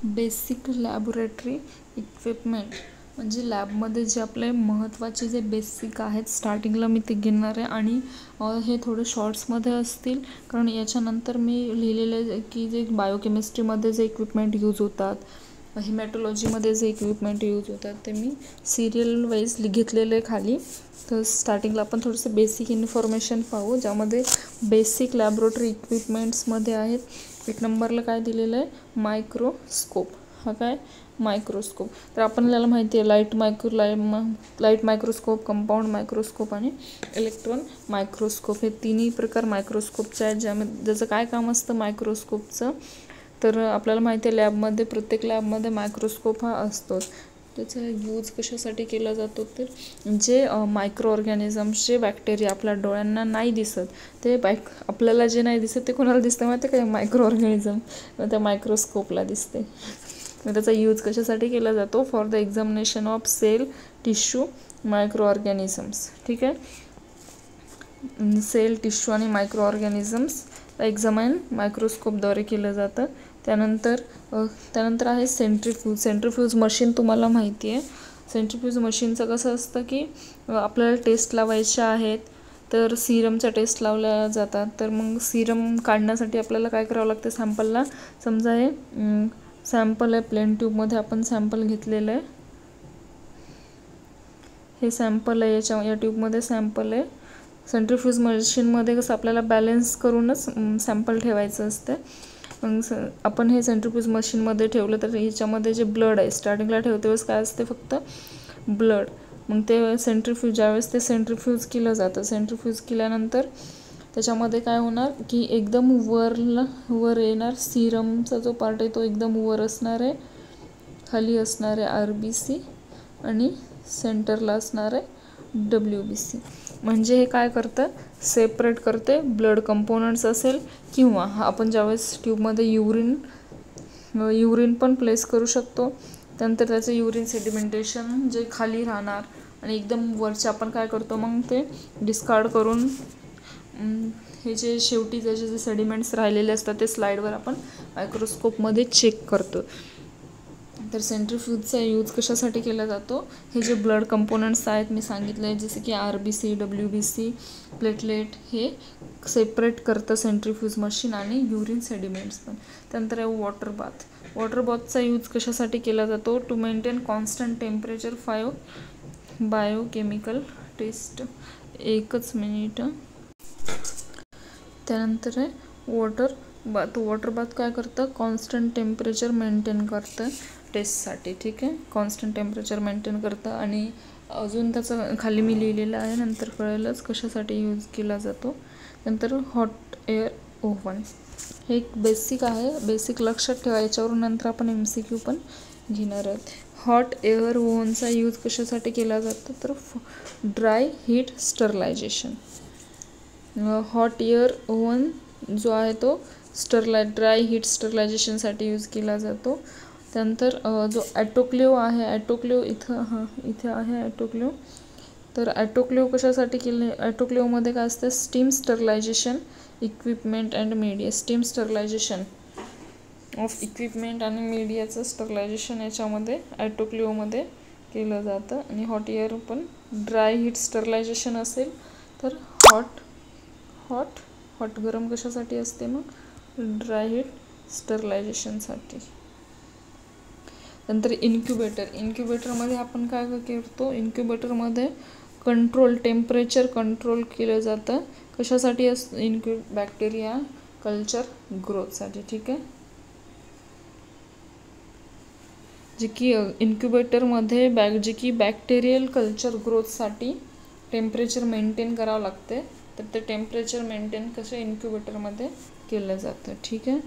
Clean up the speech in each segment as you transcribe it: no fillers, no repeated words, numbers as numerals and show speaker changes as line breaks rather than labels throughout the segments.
Basic laboratory equipment म्हणजे लॅबमध्ये जे आपले महत्त्वाचे जे बेसिक आहेत स्टार्टिंगला मी ते घेणार आहे आणि हे थोडे शॉर्ट्समध्ये असतील, कारण याच्यानंतर मी लिहिलेले आहे की जे बायोकेमिस्ट्रीमध्ये जे इक्विपमेंट यूज होतात, हिमॅटोलॉजीमध्ये जे इक्विपमेंट यूज होतात ते मी सिरियल वाईज घेतलेले आहे खाली. तर स्टार्टिंगला आपण थोडंसं बेसिक इन्फॉर्मेशन पाहू, ज्यामध्ये बेसिक लॅबोरेटरी इक्विपमेंट्समध्ये आहेत. 1 नंबरला काय दिलेलं आहे, मायक्रोस्कोप. हा काय मायक्रोस्कोप, तर आपल्याला माहिती आहे लाईट मायक्रोस्कोप, कंपाऊंड मायक्रोस्कोप आणि इलेक्ट्रॉन मायक्रोस्कोप हे तिन्ही प्रकार मायक्रोस्कोपचे आहेत. ज्याचं काय काम असतं मायक्रोस्कोपचं, तर आपल्याला माहिती आहे लॅबमध्ये प्रत्येक लॅबमध्ये मायक्रोस्कोप हा असतोच. त्याचा यूज कशासाठी केला जातो, तर जे मायक्रो ऑर्गॅनिझम्स जे बॅक्टेरिया आपल्या डोळ्यांना नाही दिसत ते आपल्याला जे नाही दिसत ते कोणाला दिसतं माहिती आहे काय, मायक्रो ऑर्गॅनिझम, त्या मायक्रोस्कोपला दिसते. त्याचा यूज कशासाठी केला जातो, for the examination of cell, tissue, microorganisms. ठीक आहे, सेल, टिश्यू आणि मायक्रो ऑर्गॅनिझम्स एक्झामाइन मायक्रोस्कोपद्वारे केलं जातं. त्यानंतर आहे सेंट्रीफ्यूज मशीन. तुम्हाला माहिती आहे सेंट्रीफ्यूज मशीनचं कसं असतं की आपल्याला टेस्ट लावायच्या आहेत, तर सिरमच्या टेस्ट लावल्या जातात. तर मग सिरम काढण्यासाठी आपल्याला काय करावं लागतं, सॅम्पलला, समजा हे सॅम्पल आहे प्लेन ट्यूबमध्ये आपण सॅम्पल घेतलेलं आहे, हे सॅम्पल आहे, या ट्यूबमध्ये सॅम्पल आहे. सेंट्रीफ्यूज मशीनमध्ये कसं आपल्याला बॅलेन्स करूनच सॅम्पल ठेवायचं असतं. मग आपण हे सेंट्रीफ्यूज मशीनमध्ये ठेवलं तर ह्याच्यामध्ये जे ब्लड आहे, स्टार्टिंगला ठेवते वेळेस काय असते, फक्त ब्लड. मग ते ज्यावेळेस ते सेंट्रीफ्यूज केलं जातं, सेंट्रीफ्यूज केल्यानंतर त्याच्यामध्ये काय होणार की एकदम वर येणार, सिरमचा जो पार्ट आहे तो एकदम वर असणार आहे, खाली असणार आहे RBC आणि सेंटरला असणार आहे WBC. म्हणजे हे काय करतं, सेपरेट करते ब्लड कंपोनंट्स असेल, किंवा आपण ज्यावेळेस ट्यूबमध्ये युरिन पण प्लेस करू शकतो. त्यानंतर त्याचं युरिन सेडिमेंटेशन जे खाली राहणार आणि एकदम वरचे आपण काय करतो, मग ते डिस्कार्ड करून हे जे शेवटी त्याचे जे सेडिमेंट्स राहिलेले असतात ते स्लाईडवर आपण मायक्रोस्कोपमध्ये चेक करतो. तर सेंट्रीफ्यूजचा यूज कशासाठी केला जातो, हे जे ब्लड कंपोनंट्स आहेत मी सांगितलं आहे, जसे की RBC, WBC, प्लेटलेट, हे सेपरेट करतं सेंट्रीफ्यूज मशीन आणि युरिन सेडिमेंट्स पण. त्यानंतर आहे वॉटर बाथचा यूज कशासाठी केला जातो, to maintain constant temperature, 5 biochemical test. एकच मिनिट. त्यानंतर आहे वॉटर बाथ काय करतं, कॉन्स्टंट टेम्परेचर मेंटेन करतं टेस्टसाठी. ठीक आहे, कॉन्स्टंट टेम्परेचर मेंटेन करतं. आणि अजून त्याचं खाली मी लिहिलेलं आहे, नंतर कळेलच कशासाठी यूज केला जातो. नंतर हॉट एअर ओव्हन, हे एक बेसिक आहे, बेसिक लक्षात ठेवा, याच्यावरून नंतर आपण MCQ पण घेणार आहोत. हॉट एअर ओव्हनचा यूज कशासाठी केला जातो, तर dry heat sterilisation. Hot air oven जो आहे तो ड्राय हीट स्टरलायझेशनसाठी यूज केला जातो. त्यानंतर जो ॲटोक्लेव आहे, इथे आहे ॲटोक्लेव. तर ॲटोक्लेव कशासाठी केले, ॲटोक्लेवमध्ये काय असतं, steam sterilisation equipment and media. Steam sterilization of equipment आणि मीडियाचं स्टरलायझेशन याच्यामध्ये ॲटोक्लेवमध्ये केलं जातं. आणि हॉट एअर पण ड्राय हीट स्टरलायझेशन असेल तर हॉट गरम कशासाठी असते, मग ड्राय हीट स्टरलायझेशनसाठी. नंतर इन्क्युबेटरमध्ये आपण काय करतो, इन्क्युबेटरमध्ये टेम्परेचर कंट्रोल केलं जातं. कशासाठी बॅक्टेरिया कल्चर ग्रोथसाठी. ठीक आहे, जे की इन्क्युबेटरमध्ये जे की बॅक्टेरियल कल्चर ग्रोथसाठी टेम्परेचर मेंटेन करावं लागते, तर ते टेम्परेचर मेंटेन कसं इन्क्युबेटरमध्ये केलं जातं. ठीक आहे,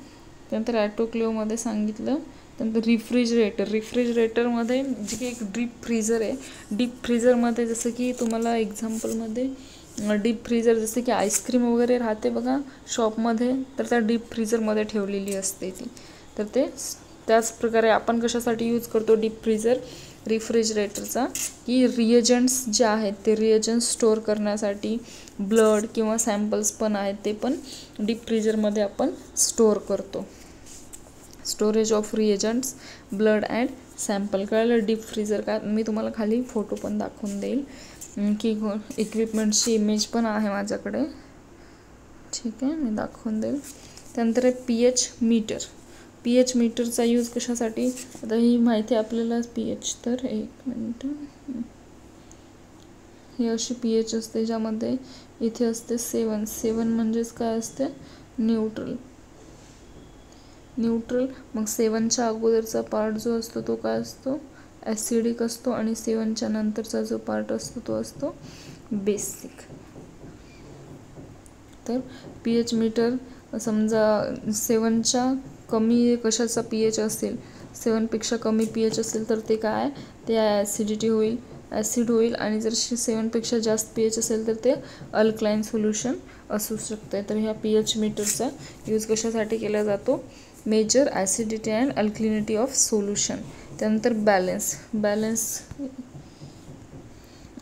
त्यानंतर ॲटोक्लेवमध्ये सांगितलं. त्यानंतर रिफ्रिजरेटरमध्ये जे की एक डीप फ्रीझर आहे, डीप फ्रीझरमध्ये जसं की तुम्हाला एक्झाम्पलमध्ये डीप फ्रीझर जसं की आईस्क्रीम वगैरे राहते बघा शॉपमध्ये, तर त्या डीप फ्रीझरमध्ये ठेवलेली असते ती. तर ते त्याच प्रकारे आपण कशासाठी यूज करतो डीप फ्रीझर रिफ्रिजरेटरचा, की रिएजंट्स जे आहेत ते रिएजंट्स स्टोअर करण्यासाठी, ब्लड किंवा सॅम्पल्स पण आहेत ते पण डीप फ्रीझरमध्ये आपण स्टोअर करतो. Storage of reagents, blood and sample. कळलं. डीप फ्रीजर का, मी तुम्हाला खाली फोटो पण दाखवून देईल की इक्विपमेंटची इमेज पण आहे माझ्याकडे. ठीक आहे, मी दाखवून देईल. त्यानंतर आहे pH मीटर. pH मीटरचा यूज कशासाठी, आता ही माहिती आपल्याला pH. तर एक मिनिट, ही अशी pH असते ज्यामध्ये इथे असते 7 म्हणजेच काय असते, न्यूट्रल. मग 7च्या अगोदरचा पार्ट जो असतो तो काय असतो, ॲसिडिक असतो, आणि 7च्या नंतरचा जो पार्ट असतो तो असतो बेसिक. तर pH मीटर समजा 7च्या कमी कशाचा pH असेल, 7पेक्षा कमी pH असेल तर ते काय, ते ॲसिडिटी होईल, ॲसिड होईल. आणि जर 7पेक्षा जास्त pH असेल तर ते अल्कलाइन सोल्युशन असू शकते. तर ह्या pH मीटरचा यूज कशासाठी केला जातो, measure acidity and alkalinity of solution. त्यानंतर बॅलन्स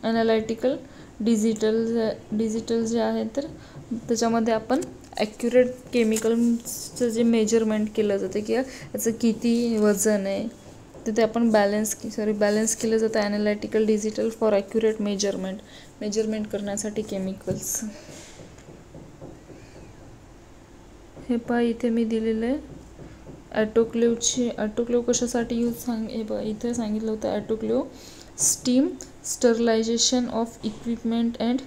ॲनालिटिकल डिजिटल जे आहे, तर त्याच्यामध्ये आपण ॲक्युरेट केमिकलचं जे मेजरमेंट केलं जातं किंवा याचं किती वजन आहे तर ते आपण बॅलन्स केलं जातं. Analytical digital for accurate measurement करण्यासाठी केमिकल्स. हे पहा इथे मी दिलेलं आहे ॲटोक्लेव्ह कशासाठी यूज हे बघा इथे सांगितलं होतं. Autoclave steam sterilization of equipment and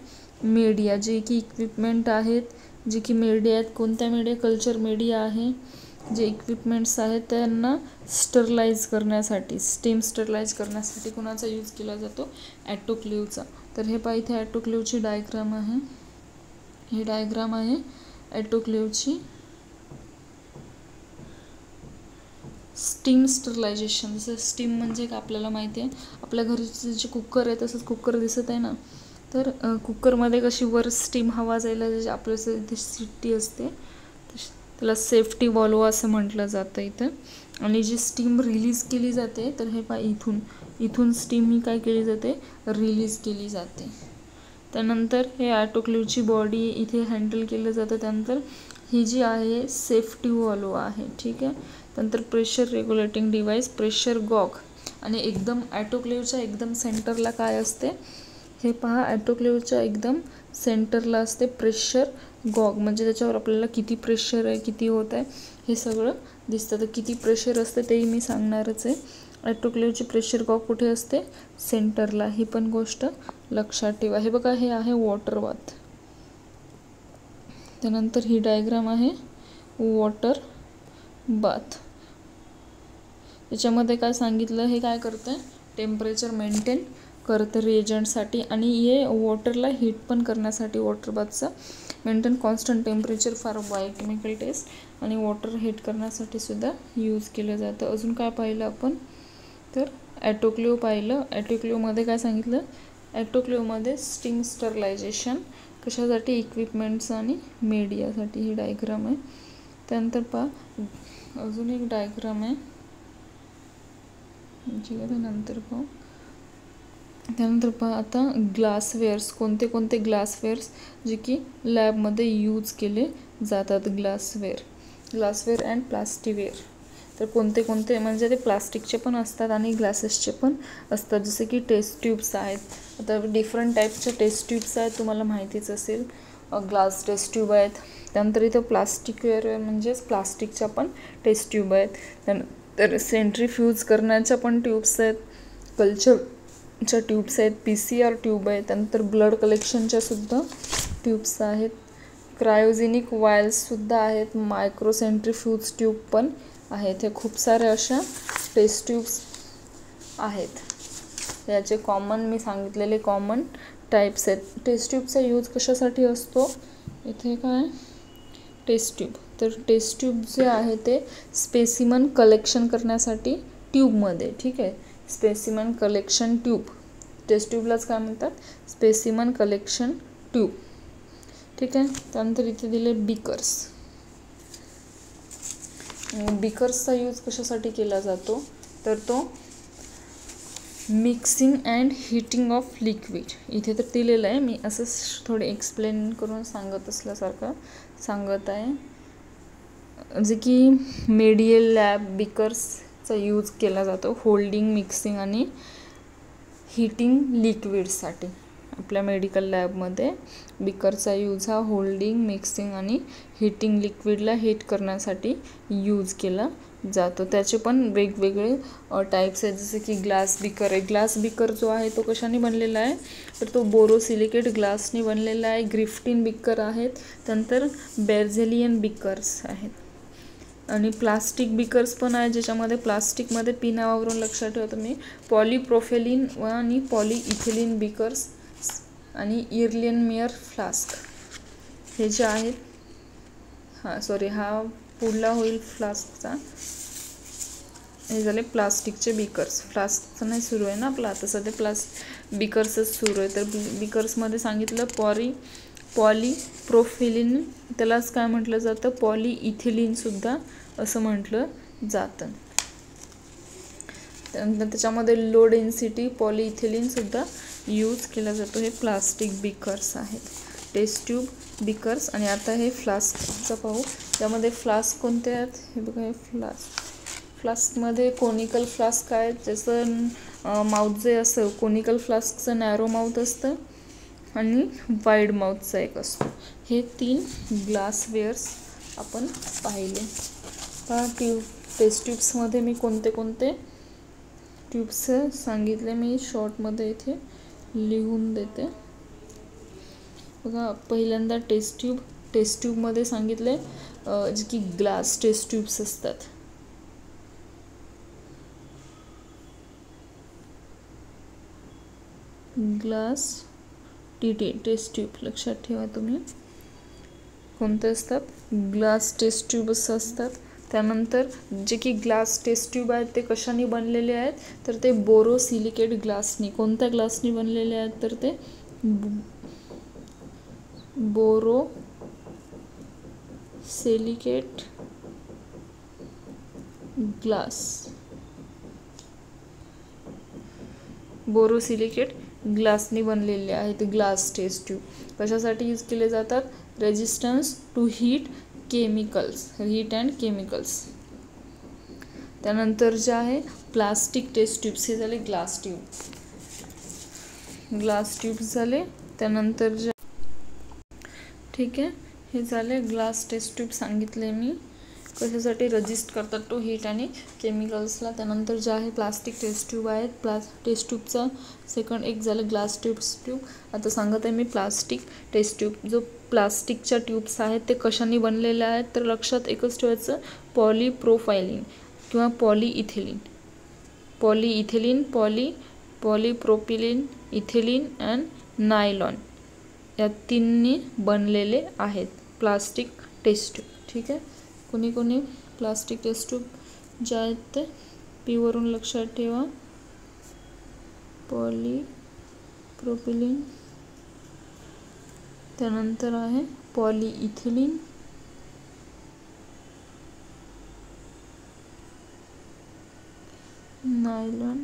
media. जे की इक्विपमेंट आहेत, जे की मीडिया आहेत, कोणत्या मीडिया, कल्चर मीडिया आहे, जे इक्विपमेंट्स आहेत त्यांना स्टरलाइज करण्यासाठी, स्टीम स्टरलाइज करण्यासाठी कोणाचा यूज केला जातो, ॲटोक्लेव्हचा. तर हे पहा इथे ॲटोक्लेव्हची डायग्राम आहे. ही डायग्राम आहे ॲटोक्लेव्हची. स्टीम स्टरलायझेशन, जसं स्टीम म्हणजे काय आपल्याला माहिती आहे, आपल्या घरचे जे कुकर आहे तसंच कुकर दिसत आहे ना, तर कुकरमध्ये कशी वर स्टीम हवा जायला जे आपल्या इथे शिट्टी असते त्याला सेफ्टी वॉल्व असं म्हटलं जातं इथं. आणि जी स्टीम रिलीज केली जाते, तर हे पहा इथून स्टीम ही काय केली जाते, रिलीज केली जाते. त्यानंतर हे ॲटोक्लेव्हची बॉडी इथे हँडल केलं जातं. त्यानंतर ही जी आहे सेफ्टी वॉल्व आहे. ठीक आहे. त्यानंतर pressure regulating device, pressure Gogh. आणि एकदम ॲटोक्लेव्हच्या एकदम सेंटरला काय असते, हे पहा ॲटोक्लेव्हच्या एकदम सेंटरला असते प्रेशर गॉग. म्हणजे त्याच्यावर आपल्याला किती प्रेशर आहे, किती होत आहे हे सगळं दिसतं. तर किती प्रेशर असते तेही मी सांगणारच आहे. ॲटोक्लेव्हची प्रेशर गॉग कुठे असते, सेंटरला. ही पण गोष्ट लक्षात ठेवा. हे बघा, हे आहे वॉटर बाथ. त्यानंतर ही डायग्राम आहे वॉटर बाथ. याच्यामध्ये काय सांगितलं, हे काय करतं, टेम्परेचर मेंटेन करतं रिएजंटसाठी. आणि हे वॉटरला हीट पण करण्यासाठी, वॉटर बाथचा maintain constant temperature for biochemical test, आणि वॉटर हीट करण्यासाठी सुद्धा यूज केलं जातं. अजून काय पाहिलं आपण, तर ॲटोक्लेव्ह पाहिलं. ॲटोक्लेव्हमध्ये काय सांगितलं, ॲटोक्लेव्हमध्ये स्टीम स्टरलायझेशन कशासाठी, इक्विपमेंट्स आणि मीडियासाठी. ही डायग्राम आहे. त्यानंतर पहा अजून एक डायग्राम आहे, नंतर पाहू. त्यानंतर पहा आता ग्लासवेअर्स, कोणते ग्लासवेअर्स जे की लॅबमध्ये यूज केले जातात. ग्लासवेअर अँड प्लास्टिकवेअर. तर कोणते म्हणजे ते प्लास्टिकचे पण असतात आणि ग्लासेसचे पण असतात. जसे की टेस्ट ट्यूब्स आहेत. आता डिफरंट टाईपच्या टेस्ट ट्यूब्स आहेत, तुम्हाला माहितीच असेल. ग्लास टेस्ट ट्यूब आहेत. त्यानंतर इथं प्लास्टिकवेअर म्हणजेच प्लास्टिकच्या पण टेस्ट ट्यूब आहेत. त्यानंतर सेंट्रीफ्यूज करण्याच्या पण ट्यूब्स आहेत, कल्चरच्या ट्यूब्स आहेत, PCR ट्यूब आहेत. त्यानंतर ब्लड कलेक्शनच्या सुद्धा ट्यूब्स आहेत. क्रायोजेनिक वायल्ससुद्धा आहेत. मायक्रोसेंट्रीफ्यूज ट्यूब पण आहेत. हे खूप सारे अशा टेस्ट ट्यूब्स आहेत. याचे कॉमन मी सांगितलेले कॉमन टाईप्स आहेत. टेस्ट ट्यूबचा यूज कशासाठी असतो, इथे काय टेस्ट ट्यूब. तर टेस्ट ट्यूब जे आहे ते स्पेसिमन कलेक्शन करण्यासाठी ट्यूबमध्ये. ठीक आहे. स्पेसिमन कलेक्शन ट्यूब, टेस्ट ट्यूबलाच काय म्हणतात, स्पेसिमन कलेक्शन ट्यूब. ठीक आहे. त्यानंतर इथे दिले बिकर्स. बिकर्सचा यूज कशासाठी केला जातो, तर तो mixing and heating of liquid. इथे तर दिलेलं आहे, मी असंच थोडे एक्सप्लेन करून सांगत असल्यासारखं सांगत आहे. जे की मेडियल लॅब बिकर्सचा यूज केला जातो होल्डिंग, मिक्सिंग आणि हीटिंग लिक्विडसाठी. आपल्या मेडिकल लॅबमध्ये बिकरचा यूज हा होल्डिंग, मिक्सिंग आणि हीटिंग लिक्विडला हीट करण्यासाठी यूज केला जातो. त्याचे पण वेगवेगळे टाईप्स आहेत, जसे की ग्लास बिकर आहे. ग्लास बिकर जो आहे तो कशाने बनलेला आहे, तर तो बोरोसिलिकेट ग्लासने बनलेला आहे. ग्रिफ्टिन बिकर आहेत, त्यानंतर बेर्झेलियन बिकर्स आहेत आणि प्लास्टिक बिकर्स पण आहे, ज्याच्यामध्ये प्लास्टिकमध्ये पी नावावरून लक्षात ठेवा तुम्ही. पॉलीप्रोफेलिन आणि पॉलीइथिलीन बिकर्स आणि इर्लियनमेयर फ्लास्क हे जे आहेत. हा पुढला होईल फ्लास्कचा. हे झाले प्लास्टिकचे बिकर्स. फ्लास्कचं नाही सुरू आहे ना आपला आता सध्या, बिकर्सच सुरू आहे. तर बिकर्समध्ये सांगितलं पॉलीप्रोफिलिन, त्यालाच काय म्हटलं जातं, पॉलीइथिलीनसुद्धा असं म्हटलं जातं. त्यानंतर त्याच्यामध्ये लो डेन्सिटी पॉलीइथिलीनसुद्धा यूज केला जातो. हे प्लास्टिक बिकर्स आहेत. Test tube beakers. आणि आता हे फ्लास्कचं पाहू. त्यामध्ये फ्लास्क कोणते आहेत, हे बघा. हे फ्लास्कमध्ये कोनिकल फ्लास्क आहेत, ज्याचं माउथ जे असतं कोनिकल फ्लास्कचं नॅरो माउथ असतं आणि वाईड माउथचा एक असतो. हे 3 ग्लासवेअर्स आपण पाहिले. टेस्ट ट्यूब्समध्ये मी कोणते कोणते ट्यूब्स सांगितले मी शॉर्टमध्ये इथे लिहून देते. बघा, पहिल्यांदा टेस्ट ट्यूबमध्ये सांगितले जे की ग्लास टेस्ट ट्यूब्स असतात. ग्लास टेस्ट ट्यूब लक्षात ठेवा तुम्ही कोणते असतात, ग्लास टेस्ट ट्यूब्स असतात. त्यानंतर जे की ग्लास टेस्ट ट्यूब आहेत ते कशाने बनलेले आहेत, तर ते बोरोसिलिकेट ग्लासनी. कोणत्या ग्लासनी बनलेले आहेत, तर ते बोरोसिलिकेट ग्लासनी बनलेले आहेत. ग्लास टेस्ट ट्यूब कशासाठी यूज केले जातात, resistance to heat and chemicals. त्यानंतर जे आहे प्लास्टिक टेस्ट ट्यूब्स, हे झाले ग्लास ट्यूब्स झाले. त्यानंतर जे ठीक आहे, हे झाले ग्लास टेस्ट ट्यूब सांगितले मी कशासाठी रजिस्ट करतात टू हीट आणि केमिकल्सला. त्यानंतर जे आहे प्लास्टिक टेस्ट ट्यूब आहेत. टेस्ट ट्यूबचा सेकंड एक झालं ग्लास टेस्ट ट्यूब. आता सांगत आहे मी प्लास्टिक टेस्ट ट्यूब. जो प्लास्टिकच्या ट्यूब्स आहेत ते कशाने बनलेले आहेत, तर लक्षात एकच ठेवायचं, पॉलीप्रोफायलिन किंवा पॉलीप्रोपिलिन, इथिलीन अँड नायलॉन या 3नी बनलेले आहेत प्लास्टिक टेस्ट ट्यूब. ठीक आहे. कोणी प्लास्टिक टेस्ट ट्यूब जे आहेत ते पी वरून लक्षात ठेवा. पॉलीप्रोपिलिन, त्यानंतर आहे पॉलीइथिलीन, नायलॉन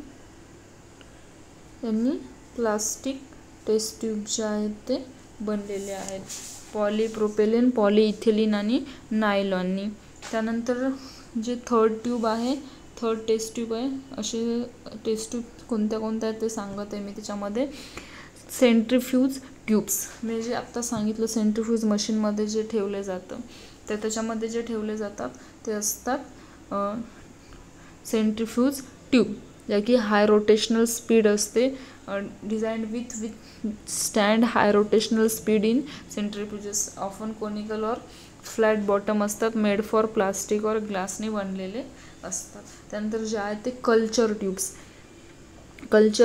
यांनी प्लास्टिक टेस्ट ट्यूब जे आहेत ते बनलेले आहेत. पॉलीप्रोपिलिन, पॉलीइथिलीन आणि नायलॉननी. त्यानंतर जे थर्ड टेस्ट ट्यूब आहे, असे टेस्ट ट्यूब कोणत्या आहेत ते सांगत आहे मी. त्याच्यामध्ये सेंट्रीफ्यूज ट्यूब्स, म्हणजे आत्ता सांगितलं सेंट्रीफ्यूज मशीनमध्ये जे ठेवले जातं, तर त्याच्यामध्ये जे ठेवले जातात ते असतात सेंट्रीफ्यूज ट्यूब, ज्या की हाय रोटेशनल स्पीड असते. Designed with stand high rotational speed in centrifuges, often conical और फ्लॅट बॉटम असतात, मेड फॉर प्लास्टिक और ग्लासने बनलेले असतात. त्यानंतर जे आहेत ते कल्चर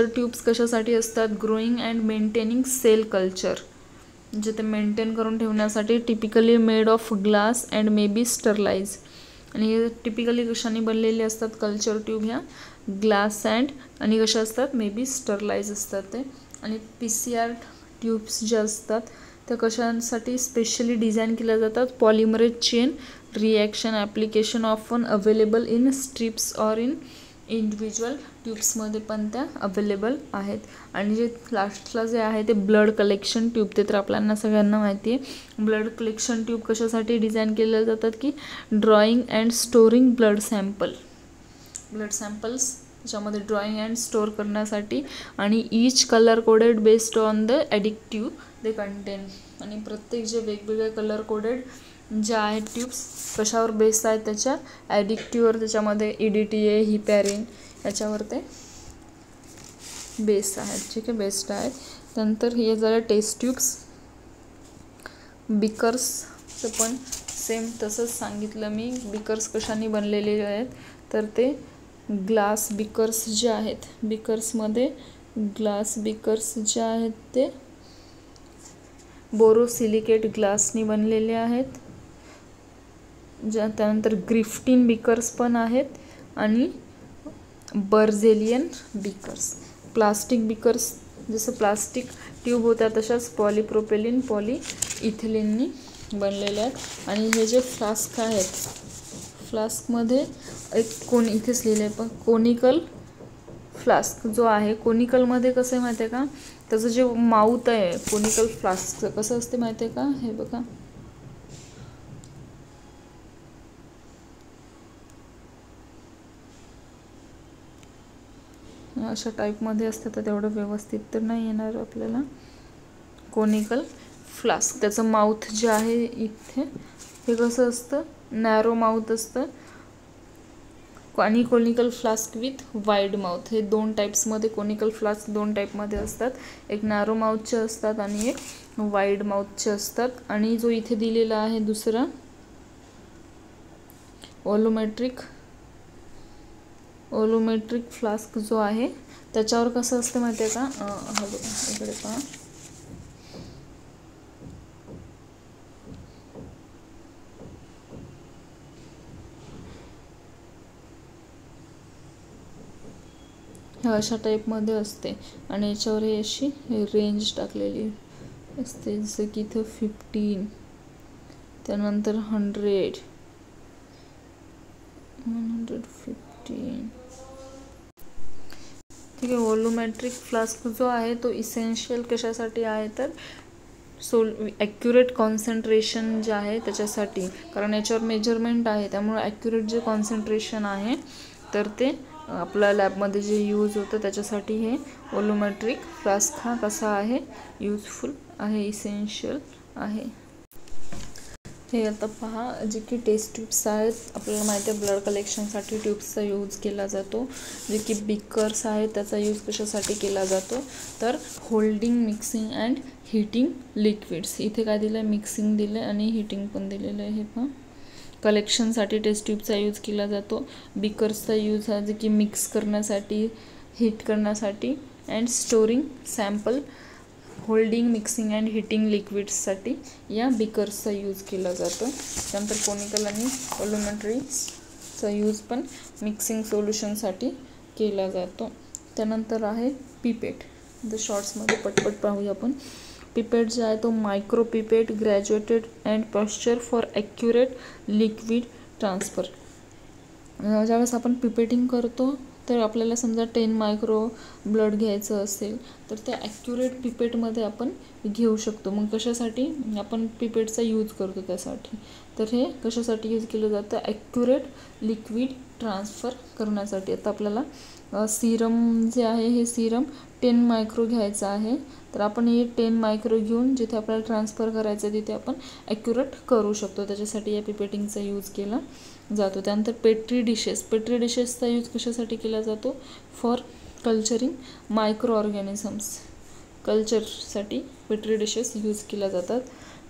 ट्यूब्स कशासाठी असतात, growing and maintaining cell culture, जे ते मेंटेन करून ठेवण्यासाठी. Typically made of glass and may be sterilize. आणि हे टिपिकली कशाने बनलेले असतात कल्चर ट्यूब, ह्या ग्लास आणि कशा असतात, मे बी स्टरलाइज असतात ते. आणि PCR ट्यूब्स ज्या असतात त्या कशांसाठी स्पेशली डिझाईन केल्या जातात, polymerase chain reaction application often available in strips or in individual ट्यूब्समध्ये पण त्या अवेलेबल आहेत. आणि जे लास्टला जे आहे ते ब्लड कलेक्शन ट्यूब, ते तर आपल्याला सगळ्यांना माहिती आहे. ब्लड कलेक्शन ट्यूब कशासाठी डिझाईन केले जातात की drawing and storing blood samples त्याच्यामध्ये ड्रॉइंग अँड स्टोअर करण्यासाठी. आणि each colour coded based on the addictive they contain. आणि प्रत्येक जे वेगवेगळे कलर कोडेड ज्या आहेत ट्यूब्स कशावर बेस्ड आहेत, त्याच्या ॲडिक्टिव्हवर, त्याच्यामध्ये EDTA, हिपॅरिन याच्यावर ते बेस्ड आहेत. ठीक आहे, बेस्ड आहेत. नंतर हे झालं टेस्ट ट्यूब्स. बिकर्सचं पण सेम तसंच सांगितलं मी. बिकर्स कशाने बनलेले आहेत तर ते ग्लास बिकर्स जे आहेत, बिकर्समध्ये ग्लास बिकर्स जे आहेत ते बोरोसिलिकेट ग्लासनी बनलेले आहेत. त्यानंतर ग्रिफ्टिन बिकर्स पण आहेत आणि बर्झेलियन बिकर्स. प्लास्टिक बिकर्स जसं प्लास्टिक ट्यूब होत्या तशाच पॉलिप्रोपेलिन पॉलिइथिलीननी बनलेल्या आहेत. आणि हे जे फ्लास्क आहेत, फ्लास्कमध्ये एक इथेच लिहिलं आहे पण कोनिकल फ्लास्क जो आहे, कोनिकलमध्ये कसं आहे माहिती आहे का, त्याचं जे माउथ आहे कोनिकल फ्लास्कचं कसं असते माहिती आहे का, हे बघा अशा टाईपमध्ये असतं. तर तेवढं व्यवस्थित तर नाही येणार आपल्याला. कोनिकल फ्लास्क, त्याचं माउथ जे आहे इथे हे कसं असतं, नॅरो माउथ असतं. आणि conical flask with wide mouth, हे 2 टाईप्समध्ये कोनिकल फ्लास्क 2 टाईपमध्ये असतात. एक नॅरो माउथचे असतात आणि एक वाईड माउथचे असतात. आणि जो इथे दिलेला आहे दुसरा ओलोमेट्रिक फ्लास्क जो आहे त्याच्यावर कसं असतं माहिती आहे का, इकडे पहा, अशा टाईपमध्ये असते. आणि याच्यावर ही अशी रेंज टाकलेली असते, जसं की इथं 15, त्यानंतर 100, 115. ठीक आहे. व्हॉल्यूमेट्रिक फ्लास्क जो आहे तो इसेन्शियल कशासाठी आहे तर ॲक्युरेट कॉन्सन्ट्रेशन जे आहे त्याच्यासाठी. कारण याच्यावर मेजरमेंट आहे, त्यामुळे ॲक्युरेट जे कॉन्सन्ट्रेशन आहे तर ते आपल्या लॅबमध्ये जे यूज होतं त्याच्यासाठी हे व्हॉल्यूमेट्रिक फ्लास्क हा कसा आहे, यूजफुल आहे, इसेन्शियल आहे. हे आता पहा, जे की टेस्ट ट्यूब्स आहेत, आपल्याला माहिती आहे ब्लड कलेक्शनसाठी ट्यूब्सचा यूज केला जातो. जे की बिकर्स आहेत त्याचा यूज कशासाठी केला जातो तर holding, mixing and heating liquids. इथे काय दिलं आहे, मिक्सिंग दिलं आहे आणि हीटिंग पण दिलेलं आहे. हे पहा, कलेक्शनसाठी टेस्ट ट्यूबचा यूज केला जातो. बिकर्सचा यूज हा जे की मिक्स करण्यासाठी, हीट करण्यासाठी and storing sample, holding, mixing and heating लिक्विड्ससाठी या बिकर्सचा यूज केला जातो. त्यानंतर कोनिकल आणि व्हॉल्यूमेट्रिकचा यूज पण मिक्सिंग सोल्युशनसाठी केला जातो. त्यानंतर आहे पिपेट. द शॉर्ट्समध्ये पटपट पाहूया आपण. पिपेट जे आहे तो micro pipette, graduated and Pasteur for accurate liquid transfer. ज्यावेळेस आपण पिपेटिंग करतो तर आपल्याला समजा 10 मायक्रो ब्लड घ्यायचं असेल तर त्या ॲक्युरेट पिपेटमध्ये आपण घेऊ शकतो. मग कशासाठी आपण पिपेटचा यूज करतो त्यासाठी, तर हे कशासाठी यूज केलं जातं, ॲक्युरेट लिक्विड ट्रान्सफर करण्यासाठी. आता आपल्याला सिरम जे आहे हे सिरम 10 मायक्रो घ्यायचं आहे, तर आपण हे 10 मायक्रो घेऊन जिथे आपल्याला ट्रान्सफर करायचं तिथे आपण ॲक्युरेट करू शकतो. त्याच्यासाठी या पिपेटिंगचा यूज केला जातो. त्यानंतर पेट्री डिशेसचा यूज कशासाठी केला जातो, फॉर कल्चरिंग मायक्रो ऑर्गॅनिझम्स. कल्चरसाठी पेट्री डिशेस यूज केल्या जातात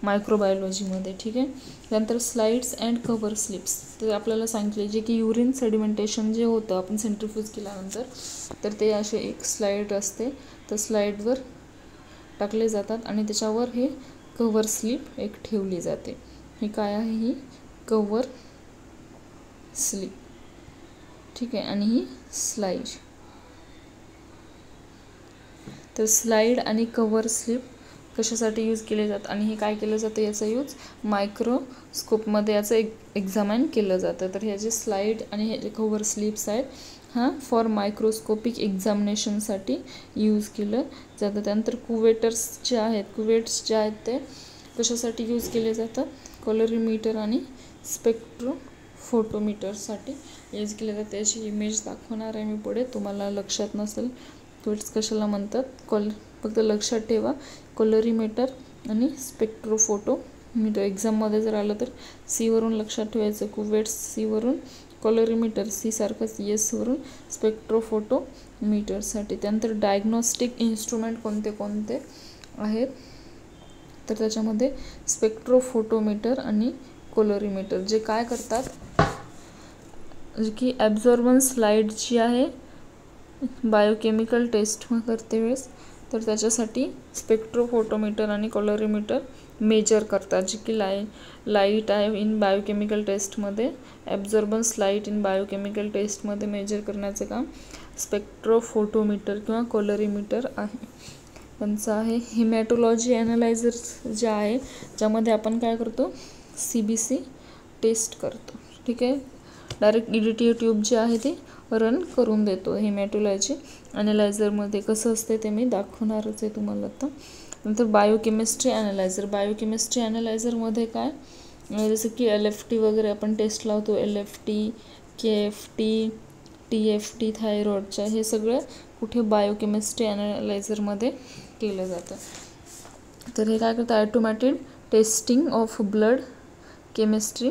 मायक्रोबायोलॉजीमध्ये. ठीक आहे. त्यानंतर स्लाइड्स अँड कव्हर स्लिप्स. तर आपल्याला सांगितले जे की युरिन सेडिमेंटेशन जे होतं आपण सेंट्रिफ्यूज केल्यानंतर, तर ते असे एक स्लाईड असते, तर स्लाईडवर टाकले जातात आणि त्याच्यावर हे कव्हर स्लिप एक ठेवली जाते. हे काय आहे, ही कव्हर स्लिप. ठीक आहे. आणि ही स्लाईड. तर स्लाईड आणि कव्हर स्लिप कशासाठी यूज केले जातात आणि हे काय केलं जातं, याचा यूज मायक्रोस्कोपमध्ये याचं एक्झामाइन केलं जातं. तर हे जे स्लाईड आणि हे जे कव्हर स्लिप्स आहेत हा फॉर मायक्रोस्कोपिक एक्झामिनेशनसाठी यूज केलं जातं. त्यानंतर कुवेट्स जे आहेत ते कशासाठी यूज केले जातात, कलरीमीटर आणि स्पेक्ट्रोफोटोमीटरसाठी यूज केले जातात. त्याची इमेज दाखवणार आहे मी पुढे, तुम्हाला लक्षात नसेल कुवेट्स कशाला म्हणतात, फक्त लक्षात ठेवा कलरीमीटर आणि स्पेक्ट्रोफोटोमीटर. एक्झाममध्ये जर आलं तर सी वरून लक्षात ठेवायचं, कुवेट्स सी वरून, कलरीमीटर सी सारखंच येस वरून, स्पेक्ट्रोफोटोमीटरसाठी. त्यानंतर डायग्नोस्टिक इन्स्ट्रुमेंट कोणते कोणते आहेत, तर त्याच्यामध्ये स्पेक्ट्रोफोटोमीटर आणि कलरीमीटर जे काय करतात, जे की ॲब्झॉर्बन्स लाईट जी आहे बायोकेमिकल टेस्ट करते वेळेस, तर त्याच्यासाठी स्पेक्ट्रोफोटोमीटर आणि कलरीमीटर मेजर करतात, जी की लाईट आहे इन बायोकेमिकल टेस्टमध्ये, ॲब्झॉर्बन्स लाईट इन बायोकेमिकल टेस्टमध्ये मेजर करण्याचं काम स्पेक्ट्रोफोटोमीटर किंवा कलरीमीटर आहे. त्यांचं आहे हिमॅटोलॉजी ॲनालायझर जे आहे, ज्यामध्ये आपण काय करतो, CBC टेस्ट करतो. ठीक आहे, डायरेक्ट EDTA ट्यूब जे आहे ते रन करून देतो. हिमॅटोलॉजी ॲनालायझरमध्ये कसं असते ते मी दाखवणारच आहे तुम्हाला आता. नंतर बायोकेमिस्ट्री ॲनालायझरमध्ये काय, जसं की LFT वगैरे आपण टेस्ट लावतो, LFT, KFT, TFT थायरॉइडच्या, हे सगळं कुठे बायोकेमिस्ट्री ॲनालायझरमध्ये केलं जातं. तर हे काय करतं, automated testing of blood chemistry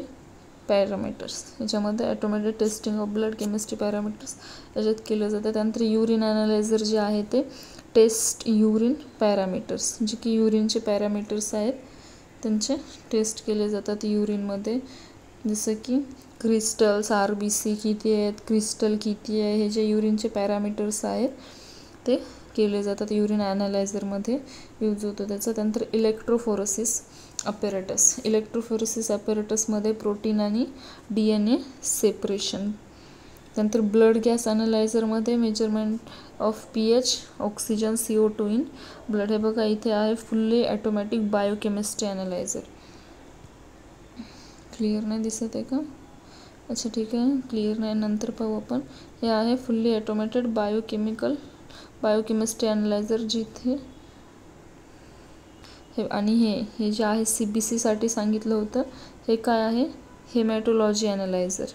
parameters, याच्यामध्ये automated testing of blood chemistry parameters याच्यात केलं जातं. त्यानंतर युरिन ॲनालायझर जे आहे ते टेस्ट युरिन पॅरामीटर्स, जे की युरिनचे पॅरामीटर्स आहेत त्यांचे टेस्ट केले जातात युरिनमध्ये, जसं की क्रिस्टल्स, RBC किती आहेत, क्रिस्टल किती आहे, हे जे युरिनचे पॅरामीटर्स आहेत ते केले जातात युरिन ॲनालायझरमध्ये यूज होतो त्याचा. त्यानंतर इलेक्ट्रोफोरेसिस ॲपेरेटसमध्ये प्रोटीन आणि DNA सेपरेशन. त्यानंतर ब्लड गॅस ॲनालायझरमध्ये measurement of pH, oxygen, CO2 in blood. हे बघा इथे आहे fully automatic biochemistry analyser. Clear नाही दिसत आहे का, अच्छा ठीक आहे, क्लिअर नाही, नंतर पाहू आपण. हे आहे फुल्ली ॲटोमॅटेड बायोकेमिस्ट्री ॲनालायझर, जिथे हे आणि हे जे आहे CBC साठी सांगितलं होतं, हे काय आहे, हेमॅटोलॉजी ॲनालायझर.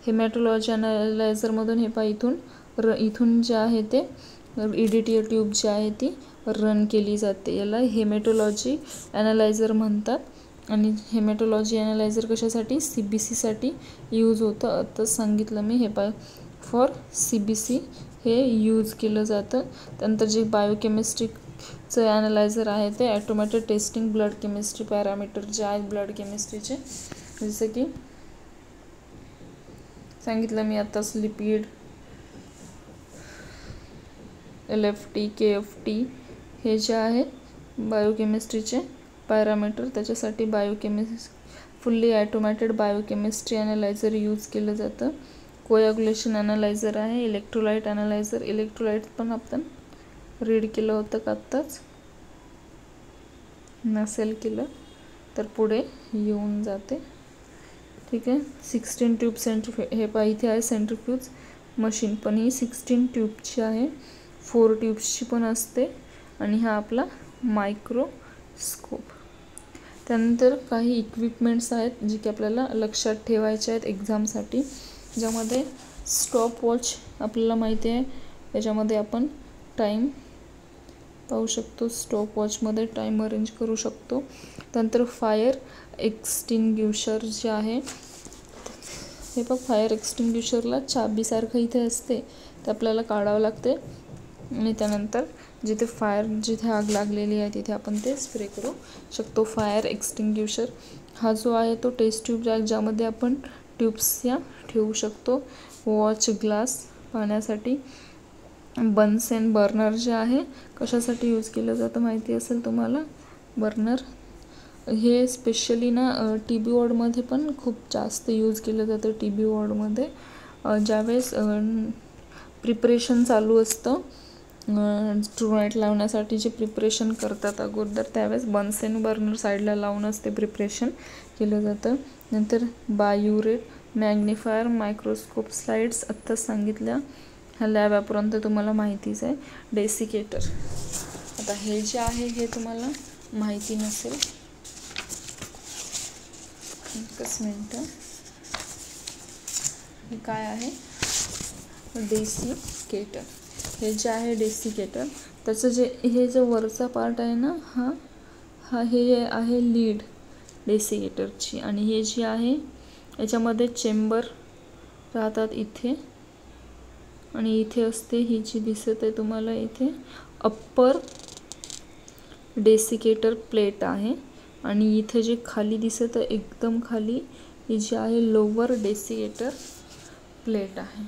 हेमॅटोलॉजी ॲनालायझरमधून हे पहा इथून जे आहे ते EDTA ट्यूब जी आहे ती रन केली जाते, याला हेमॅटोलॉजी ॲनालायझर म्हणतात. आणि हेमॅटोलॉजी ॲनालायझर कशासाठी, CBC साठी यूज होतं. आता सांगितलं मी, हे फॉर CBC हे यूज केलं जातं. त्यानंतर जे बायोकेमिस्ट्रीचं ॲनालायझर आहे ते ॲटोमॅटेड टेस्टिंग ब्लड केमिस्ट्री पॅरामीटर जे आहेत ब्लड केमिस्ट्रीचे, जसं की सांगितलं मी आताच, लिपिड, LFT, KFT हे जे आहे बायोकेमिस्ट्रीचे पॅरामीटर, त्याच्यासाठी फुल्ली ॲटोमॅटेड बायोकेमिस्ट्री ॲनालायझर यूज केलं जातं. कोॲग्युलेशन ॲनालायझर आहे, इलेक्ट्रोलाइट ॲनालायझर. इलेक्ट्रोलाइट पण आपण रीड केलं होतं का आत्ताच, नसेल केलं तर पुढे येऊन जाते. ठीक आहे, 16 ट्यूब सेंट्रिफ्यूज, हे पहा इथे आहे सेंट्रिफ्यूज मशीन, पण ही 16 ट्यूबची आहे, 4 ट्यूब्सची पण असते. आणि हा आपला मायक्रोस्कोप. त्यानंतर काही इक्विपमेंट्स आहेत जे की आपल्याला लक्षात ठेवायचे आहेत एक्झामसाठी, ज्यामध्ये स्टॉपवॉच आपल्याला माहिती आहे, याच्यामध्ये आपण टाईम पाहू शकतो, स्टॉपवॉचमध्ये टाईम अरेंज करू शकतो. त्यानंतर फायर एक्सटिंग्युशर जे आहे, हे बघ फायर एक्सटिंग्युशरला चाबीसारखं इथे असते, ते आपल्याला काढावं लागते आणि त्यानंतर जिथे आग लागलेली आहे तिथे आपण ते स्प्रे करू शकतो. फायर एक्सटिंग्युशर हा जो आहे तो टेस्ट ट्यूब ज्यामध्ये आपण ट्यूब्स या ठेवू शकतो. वॉच ग्लास पाहण्यासाठी. बन्सेन बर्नर जे आहे कशासाठी यूज केलं जातं माहिती असेल तुम्हाला, बर्नर हे स्पेशली ना TB वॉर्डमध्ये पण खूप जास्त यूज केलं जातं. TB वॉर्डमध्ये ज्यावेळेस प्रिपरेशन चालू असतं ट्रूनाईट लावण्यासाठी जे प्रिपरेशन करतात अगोदर त्यावेळेस बन्सेन बर्नर साईडला लावूनच ते प्रिपरेशन केलं जातं. नंतर बायुरेट मॅग्निफायर मायक्रोस्कोप स्लाइड्स आत्ताच सांगितल्या, ह्या लॅब ॲपपर्यंत तुम्हाला माहितीच आहे. डेसिकेटर, आता हे जे आहे हे तुम्हाला माहिती नसेल, एकच मिनटं. हे काय आहे? डेसिकेटर. हे जे आहे डेसिकेटर, त्याचं हे जो वरचा पार्ट आहे ना, हे आहे लीड डेसिकेटरची. आणि हे जे आहे याच्यामध्ये चेंबर राहतात इथे, आणि इथे असते ही जी दिसत आहे तुम्हाला इथे अप्पर डेसिकेटर प्लेट आहे. आणि इथे जे खाली दिसत आहे एकदम खाली ही जी आहे लोअर डेसिकेटर प्लेट आहे.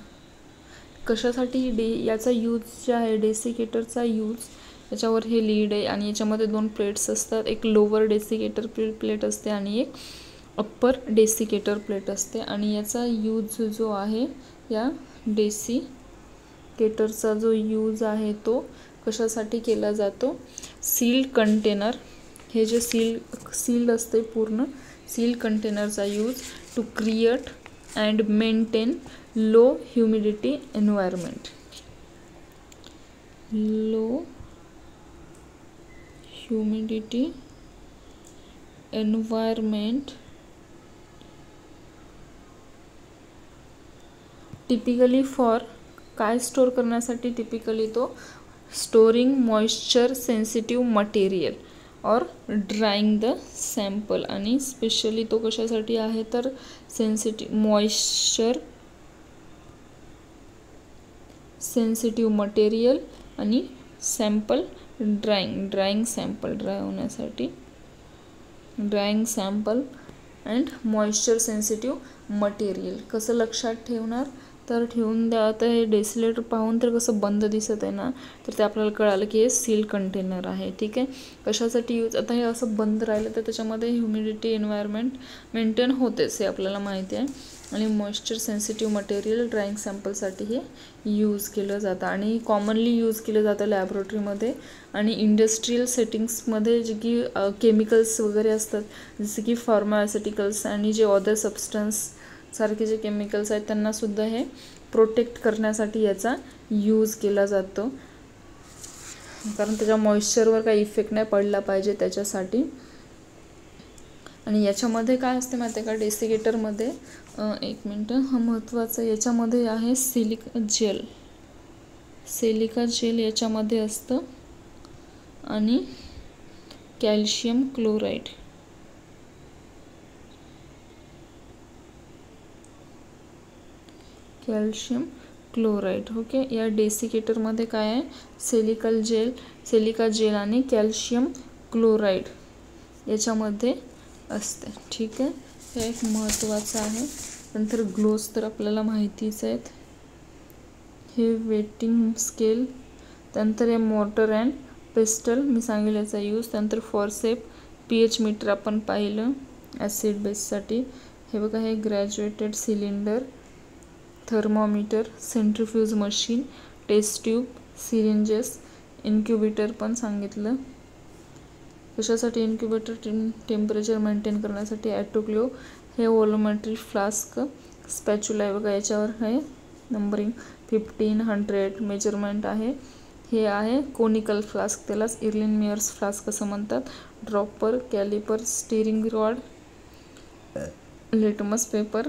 कशासाठी याचा यूज जे आहे डेसिकेटरचा यूज, याच्यावर हे लीड आहे आणि याच्यामध्ये 2 प्लेट्स असतात. एक लोअर डेसिकेटर प्लेट असते आणि एक अप्पर डेसिकेटर प्लेट असते. आणि याचा यूज जो आहे, या डेसिकेटरचा जो यूज आहे तो कशासाठी केला जातो? सील्ड कंटेनर, हे जे सील्ड असते पूर्ण सील्ड कंटेनरचा use to create and maintain low humidity environment. Low humidity environment typically for काय स्टोअर करण्यासाठी? Typically to storing moisture sensitive material or drying the sample. आणि स्पेशली तो कशासाठी आहे तर मॉइश्चर सेन्सिटिव्ह मटेरियल आणि सॅम्पल ड्राइंग सॅम्पल ड्राय होण्यासाठी, drying sample and moisture sensitive material. कसं लक्षात ठेवणार तर ठेवून द्या. आता हे डेसिलेटर पाहून तर कसं बंद दिसत आहे ना, तर ते आपल्याला कळालं की हे सील कंटेनर आहे. ठीक आहे, कशासाठी यूज? आता हे असं बंद राहिलं तर त्याच्यामध्ये ह्युमिडिटी एन्व्हायरमेंट मेंटेन होतेच, हे आपल्याला माहिती आहे. आणि मॉइश्चर सेन्सिटिव्ह मटेरियल ड्राइंग सॅम्पलसाठी हे यूज केलं जातं. आणि कॉमनली यूज केलं जातं लॅबोरेटरीमध्ये आणि इंडस्ट्रीयल सेटिंग्समध्ये, जे की केमिकल्स वगैरे असतात जसे की फार्मास्युटिकल्स आणि जे अदर सबस्टन्स सारखे जे केमिकल्स आहेत त्यांनासुद्धा हे प्रोटेक्ट करण्यासाठी याचा यूज केला जातो, कारण त्याच्या मॉइश्चरवर काही इफेक्ट नाही पडला पाहिजे त्याच्यासाठी. आणि याच्यामध्ये काय असते माहिती आहे का? डेसिकेटरमध्ये एक मिनटं, हा महत्त्वाचं, याच्यामध्ये आहे सिलिका जेल याच्यामध्ये असतं आणि कॅल्शियम क्लोराईड. ओके. या डेसिकेटरमध्ये काय आहे? सिलिका जेल आणि कॅल्शियम क्लोराईड याच्यामध्ये असते. ठीक आहे, हे एक महत्त्वाचं आहे. नंतर ग्लोव्ज तर आपल्याला माहितीच आहेत. हे वेटिंग स्केल, त्यानंतर हे मॉर्टर अँड पेस्टल मी सांगेल याचा यूज. त्यानंतर फॉरसेप, pH मीटर आपण पाहिलं ॲसिड बेससाठी. हे बघा, हे graduated cylinder, thermometer, centrifuge machine, test tube, syringes, incubator पण सांगितलं. कशासाठी इन्क्युबेटर? टेम्परेचर मेंटेन करण्यासाठी. ॲटोक्लेव, हे व्हॉलोमेट्री फ्लास्क, स्पॅच्युला बघा याच्यावर आहे नंबरिंग 15, 100 मेजरमेंट आहे. हे आहे कोनिकल फ्लास्क, त्यालाच इर्लिन मेयर्स फ्लास्क असं म्हणतात. Dropper, calliper, steering rod, litmus paper.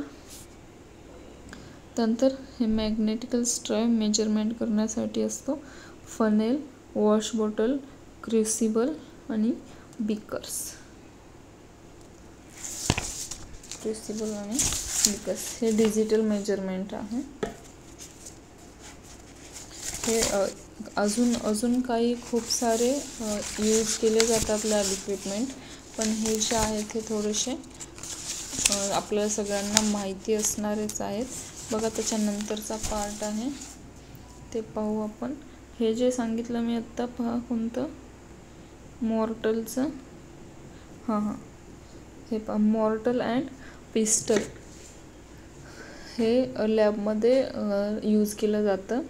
त्यानंतर हे मॅग्नेटिकल स्ट्राइप मेजरमेंट करण्यासाठी असतो. फनेल, वॉश बॉटल, क्रुसिबल आणि बिकर्स. हे डिजिटल मेजरमेंट आहे. हे अजून काही खूप सारे यूज केले जातात लॅब इक्विपमेंट, पण हे जे आहेत हे थोडेसे आपल्याला सगळ्यांना माहिती असणारेच आहेत. बघा, त्याच्यानंतरचा पार्ट आहे ते पाहू आपण. हे जे सांगितलं मी आत्ता, पहा कोणतं? मॉर्टलचं. हे पहा, मॉर्टल अँड पिस्टल. हे लॅबमध्ये यूज केलं जातं.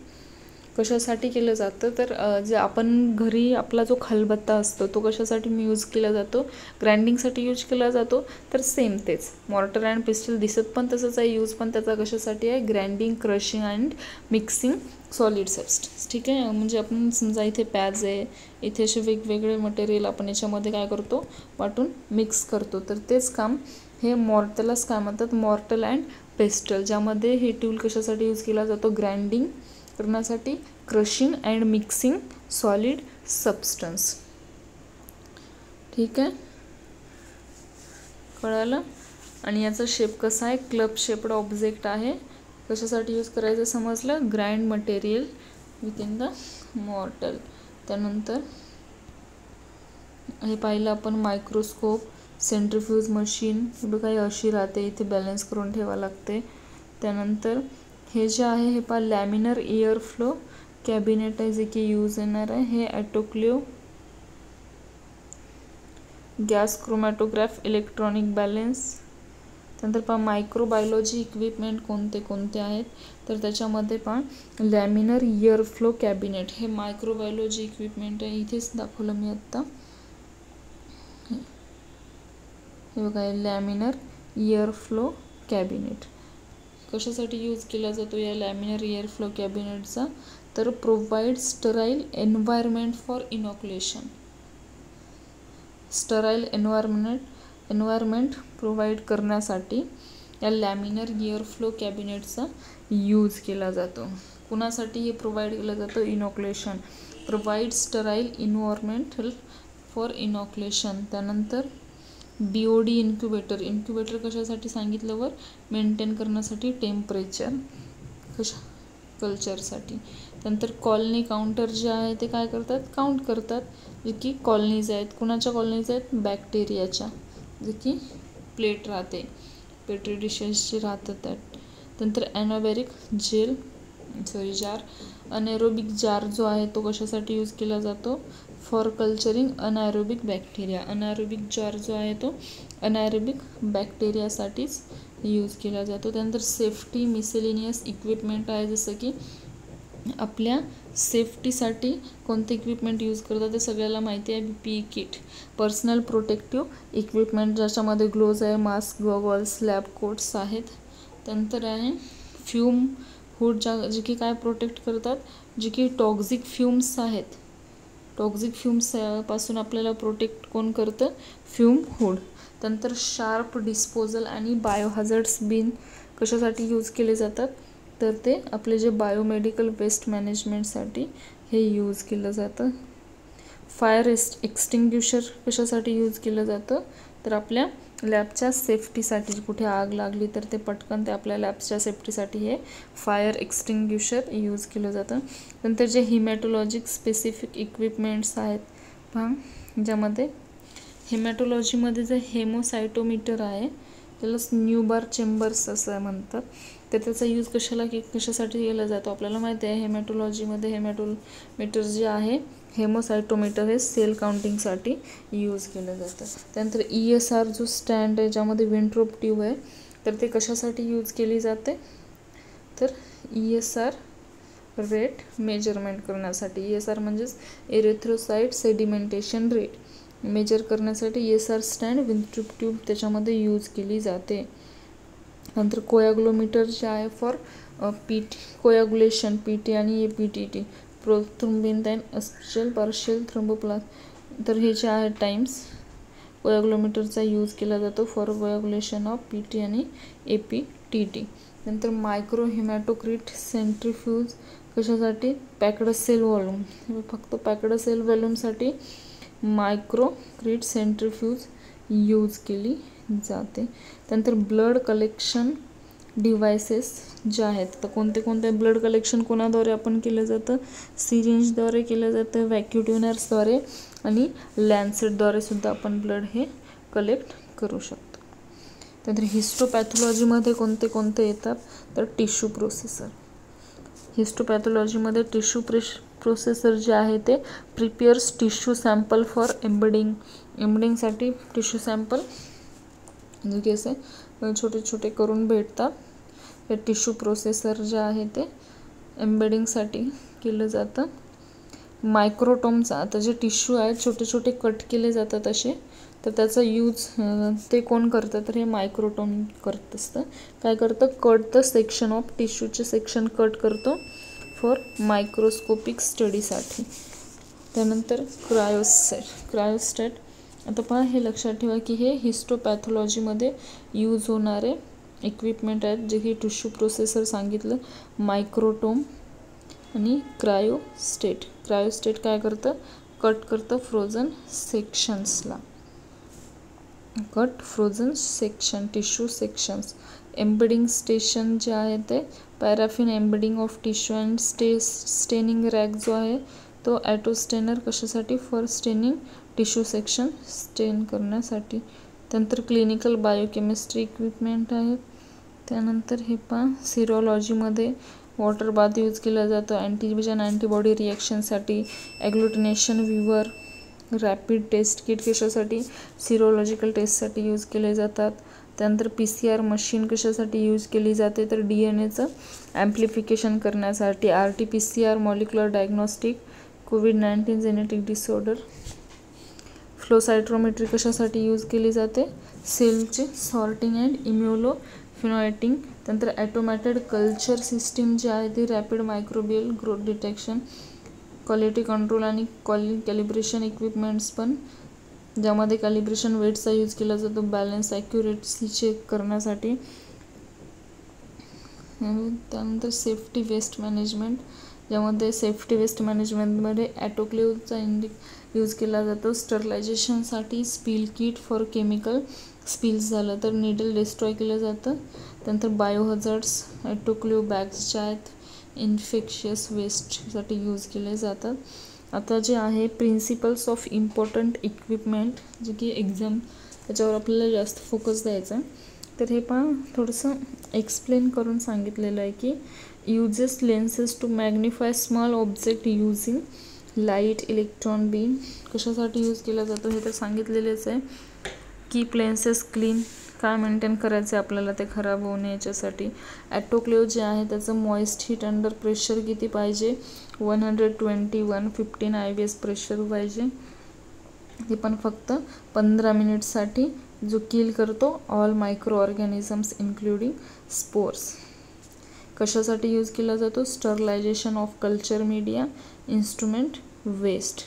कशासाठी केलं जातं तर जे आपण घरी आपला जो खलबत्ता असतो तो कशासाठी यूज केला जातो, ग्राइंडिंगसाठी यूज केला जातो. तर सेम तेच मॉर्टर अँड पेस्टल दिसत पण तसंच आहे, यूज पण त्याचा कशासाठी आहे, grinding, crushing and mixing solid substance. ठीक आहे, म्हणजे आपण समजा इथे पॅज आहे, इथे असे वेगवेगळे मटेरियल आपण याच्यामध्ये काय करतो, वाटून मिक्स करतो. तर तेच काम हे त्यालाच काय म्हणतात, मॉर्टर अँड पेस्टल, ज्यामध्ये हे टूल कशासाठी यूज केला जातो, ग्राइंडिंग करण्यासाठी, crushing and mixing solid substance. ठीक आहे, कळालं. आणि याचा शेप कसा आहे, क्लब शेप्ड ऑब्जेक्ट आहे. कशासाठी यूज करायचं समजलं, grind material with in the mortar. त्यानंतर हे पाहिलं आपण मायक्रोस्कोप, सेंट्रीफ्यूज मशीन, हे बघा हे अशी राहते, इथे बॅलन्स करून ठेवावं लागते. त्यानंतर हे जे आहे हे पहा लॅमिनर एअर फ्लो कॅबिनेट आहे, जे की यूज येणार आहे. हे ॲटोक्लेव, गॅस क्रोमॅटोग्राफ, इलेक्ट्रॉनिक बॅलेन्स. त्यानंतर पहा मायक्रोबायोलॉजी इक्विपमेंट कोणते कोणते आहेत, तर त्याच्यामध्ये पहा लॅमिनर एअर फ्लो कॅबिनेट, हे मायक्रोबायोलॉजी इक्विपमेंट आहे. इथेच दाखवलं मी आत्ता, हे बघा लॅमिनर एअर फ्लो कॅबिनेट. कशासाठी यूज केला जातो या लॅमिनर एअर फ्लो कॅबिनेटचा, तर provide sterile environment for inoculation. Sterile environment provide करण्यासाठी या लॅमिनर एअर फ्लो कॅबिनेटचा यूज केला जातो. कुणासाठी हे प्रोव्हाइड केलं जातं, inoculation, provide sterile environment for inoculation. त्यानंतर BOD इन्क्युबेटर, इन्क्युबेटर कशासाठी सांगितलं वर, मेंटेन करण्यासाठी टेम्परेचर, कल्चरसाठी. त्यानंतर कॉलनी काउंटर जे आहे ते काय करतात, काउंट करतात, जे की कॉलनीज आहेत. कुणाच्या कॉलनीज आहेत, बॅक्टेरियाच्या, जे की प्लेट राहते, पेट्री डिशेस जे राहतात त्यात. त्यानंतर ॲनाबॅरिक जार, अनॅरोबिक जार जो आहे तो कशासाठी यूज केला जातो, फॉर कल्चरिंग अनॅरोबिक बॅक्टेरिया. अनॅरोबिक जार जो आहे तो अनॅरोबिक बॅक्टेरियासाठीच यूज केला जातो. त्यानंतर सेफ्टी मिसेलिनियस इक्विपमेंट आहे, जसं की आपल्या सेफ्टीसाठी कोणते इक्विपमेंट यूज करतात ते सगळ्याला माहिती आहे, PPE kit, personal protective equipment, ज्याच्यामध्ये ग्लोव्ज आहे, मास्क, गॉगल्स, लॅब कोट्स आहेत. त्यानंतर आहे फ्यूम हुड, जे की काय प्रोटेक्ट करतात, जे की टॉक्झिक फ्यूम्स आहेत, टॉक्झिक फ्यूम्सपासून आपल्याला प्रोटेक्ट कोण करतं, फ्यूम हुड. त्यानंतर शार्प डिस्पोजल आणि बायोहॅझर्ड्स बिन कशासाठी यूज केले जातात, तर ते आपले जे बायोमेडिकल वेस्ट मॅनेजमेंटसाठी हे यूज केलं जातं. फायर एक्सटिंग्युशर कशासाठी यूज केलं जातं, तर आपल्या लॅबच्या सेफ्टीसाठी, कुठे आग लागली तर ते पटकन ते आपल्या लॅबच्या सेफ्टीसाठी हे फायर एक्सटिंग्युशर यूज केलं जातं. नंतर जे हिमॅटोलॉजिक स्पेसिफिक इक्विपमेंट्स आहेत पहा, ज्यामध्ये हिमॅटोलॉजीमध्ये जे हेमोसायटोमीटर आहे त्यालाच न्यूबार चेंबर्स असं म्हणतात. तर त्याचा यूज कशासाठी केला जातो, आपल्याला माहिती आहे हेमॅटोलॉजीमध्ये हेमॅटोमीटर जे आहे, हेमोसायटोमीटर हे सेल काउंटिंगसाठी यूज केलं जातं. त्यानंतर ESR जो स्टँड आहे, ज्यामध्ये वेंट्रोप ट्यूब आहे, तर ते कशासाठी यूज केली जाते, तर ESR रेट मेजरमेंट करण्यासाठी. ESR म्हणजेच एरिथ्रोसाइट सेडिमेंटेशन रेट मेजर करण्यासाठी ESR स्टँड, वेंट्रोप ट्यूब त्याच्यामध्ये यूज केली जाते. नंतर कोयाग्लोमीटर जे आहे फॉर कोयाग्युलेशन, PT आणि APTT, प्रोथ्रोम्बिन अस्पिशियल पार्शियल थ्रोम्बोप्लास्ट. तर हे जे आहे टाइम्स कोयाग्लोमीटरचा यूज केला जातो फॉर कोयाग्युलेशन ऑफ PT आणि APTT. नंतर मायक्रो हिमॅटोक्रिट सेंट्रीफ्यूज कशासाठी, पॅक्ड सेल व्हॉल्यूम, फक्त पॅक्ड सेल व्हॉल्यूमसाठी मायक्रोक्रिट सेंट्रीफ्यूज यूज केली जाते. त्यानंतर ब्लड कलेक्शन डिव्हायसेस जे आहेत, तर कोणते कोणते ब्लड कलेक्शन कोणाद्वारे आपण केलं जातं, सिरिंजद्वारे केलं जातं, व्हॅक्युट्युनर्सद्वारे आणि लॅन्सेटद्वारे सुद्धा आपण ब्लड हे कलेक्ट करू शकतो. त्यानंतर हिस्टोपॅथॉलॉजीमध्ये कोणते कोणते येतात, तर टिश्यू प्रोसेसर. हिस्टोपॅथॉलॉजीमध्ये टिश्यू प्रोसेसर जे आहे ते प्रिपेअर्स टिश्यू सॅम्पल फॉर एम्बडिंगसाठी टिश्यू सॅम्पल जे की असे छोटे छोटे करून भेटतात. हे टिश्यू प्रोसेसर जे आहे ते एम्बेडिंगसाठी केलं जातं मायक्रोटोमचा. आता जे टिश्यू आहेत छोटे छोटे कट केले जातात असे, तर त्याचा यूज ते कोण करतं तर हे मायक्रोटोम करत असतं. काय करतं, कट द सेक्शन ऑफ टिश्यूचे सेक्शन कट करतो फॉर मायक्रोस्कोपिक स्टडीसाठी. त्यानंतर क्रायोस्टॅट. आता पहा, हे लक्षात ठेवा की हे हिस्टोपॅथॉलॉजीमध्ये यूज होणारे इक्विपमेंट आहेत, जे की टिश्यू प्रोसेसर सांगितलं, मायक्रोटोम आणि क्रायोस्टेट. क्रायोस्टेट काय करतं, कट करतं फ्रोझन सेक्शन्सला, frozen section tissue sections. Embedding station जे आहे ते paraffin embedding of tissue and staining rack जो आहे तो ॲटोस्टेनर, कशासाठी, फॉर स्टेनिंग टिश्यू सेक्शन, स्टेन करण्यासाठी. त्यानंतर क्लिनिकल बायोकेमिस्ट्री इक्विपमेंट आहेत. त्यानंतर हे पहा, सिरोलॉजीमध्ये वॉटर बाथ यूज केला जातो अँटीजन अँटीबॉडी रिॲक्शनसाठी. ॲग्लुटिनेशन व्ह्यूवर, रॅपिड टेस्ट किट कशासाठी, सिरोलॉजिकल टेस्टसाठी यूज केले जातात. त्यानंतर PCR मशीन कशासाठी यूज केली जाते तर DNA ॲम्प्लिफिकेशन करण्यासाठी. RT-PCR molecular diagnostic, COVID-19 genetic disorder. Flow cytometry कशासाठी यूज केली जाते, सेलचे सॉर्टिंग अँड इम्युनोफिनॉयटिंग. त्यानंतर ॲटोमॅटेड कल्चर सिस्टीम जी आहे ती rapid microbial growth detection, quality control आणि कॅलिब्रेशन इक्विपमेंट्स पण, ज्यामध्ये कॅलिब्रेशन वेट्सचा यूज केला जातो बॅलन्स ॲक्युरेसी चेक करण्यासाठी. त्यानंतर सेफ्टी वेस्ट मॅनेजमेंट, ज्यामध्ये सेफ्टी वेस्ट मॅनेजमेंटमध्ये ॲटोक्लेव्हचा यूज केला जातो. स्टरलायझेशनसाठी spill kit for chemical spills झालं तर निडल डिस्ट्रॉय केलं जातं. त्यानंतर बायोहझार्ड्स, ॲटोक्लेव्ह बॅग्स ज्या आहेत इन्फेक्शियस वेस्टसाठी यूज केले जातात. आता जे आहे प्रिन्सिपल्स ऑफ इम्पॉर्टंट इक्विपमेंट, जे की एक्झाम त्याच्यावर आपल्याला जास्त फोकस द्यायचा आहे. तर हे पहा, थोडंसं एक्सप्लेन करून सांगितलेलं आहे की uses lenses to magnify small object using light electron beam. कशासाठी यूज केला जातो हे तर सांगितलेलेच आहे. कीप लेन्सेस क्लीन, काय मेंटेन करायचं आहे आपल्याला ते खराब होऊ नये याच्यासाठी. ॲटोक्लेव्ह जे आहे त्याचं मॉइस्ट हीट अंडर प्रेशर किती पाहिजे, 120-115 IBS प्रेशर पाहिजे. ते पण फक्त 15 मिनिटसाठी, जो किल करतो all microorganisms including spores. कशासाठी यूज केला जातो, sterilization of culture media, instrument waste.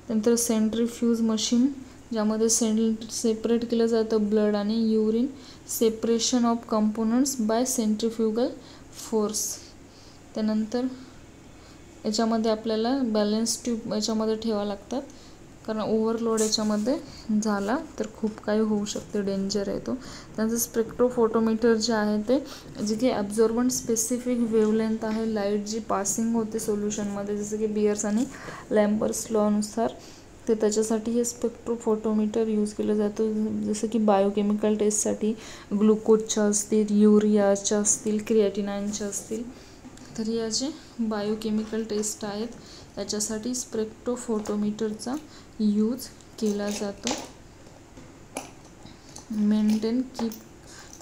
नंतर सेंट्रीफ्यूज मशीन, ज्यामध्ये सेपरेट केलं जातं ब्लड आणि urine, separation of components by centrifugal force. त्यानंतर याच्यामध्ये आपल्याला बॅलन्स ट्यूब याच्यामध्ये ठेवावं लागतात, कारण ओव्हरलोड याच्यामध्ये झाला तर खूप काही होऊ शकते, डेंजर आहे तो. त्यानंतर स्पेक्ट्रोफोटोमीटर जे आहे ते, जे की ॲब्झॉर्बंट स्पेसिफिक वेवलेंथ आहे, लाईट जी पासिंग होते सोल्युशनमध्ये, जसं की बियर्स आणि लॅम्बर्स लॉनुसार, ते त्याच्यासाठी हे स्पेक्ट्रोफोटोमीटर यूज केलं जातं. जसं की बायोकेमिकल टेस्टसाठी ग्लुकोजच्या असतील, युरियाच्या असतील, क्रिएटिनाइनच्या असतील. तर या जे बायोकेमिकल टेस्ट आहेत त्याच्यासाठी स्पेक्ट्रोफोटोमीटरचा यूज केला जातो. Maintain keep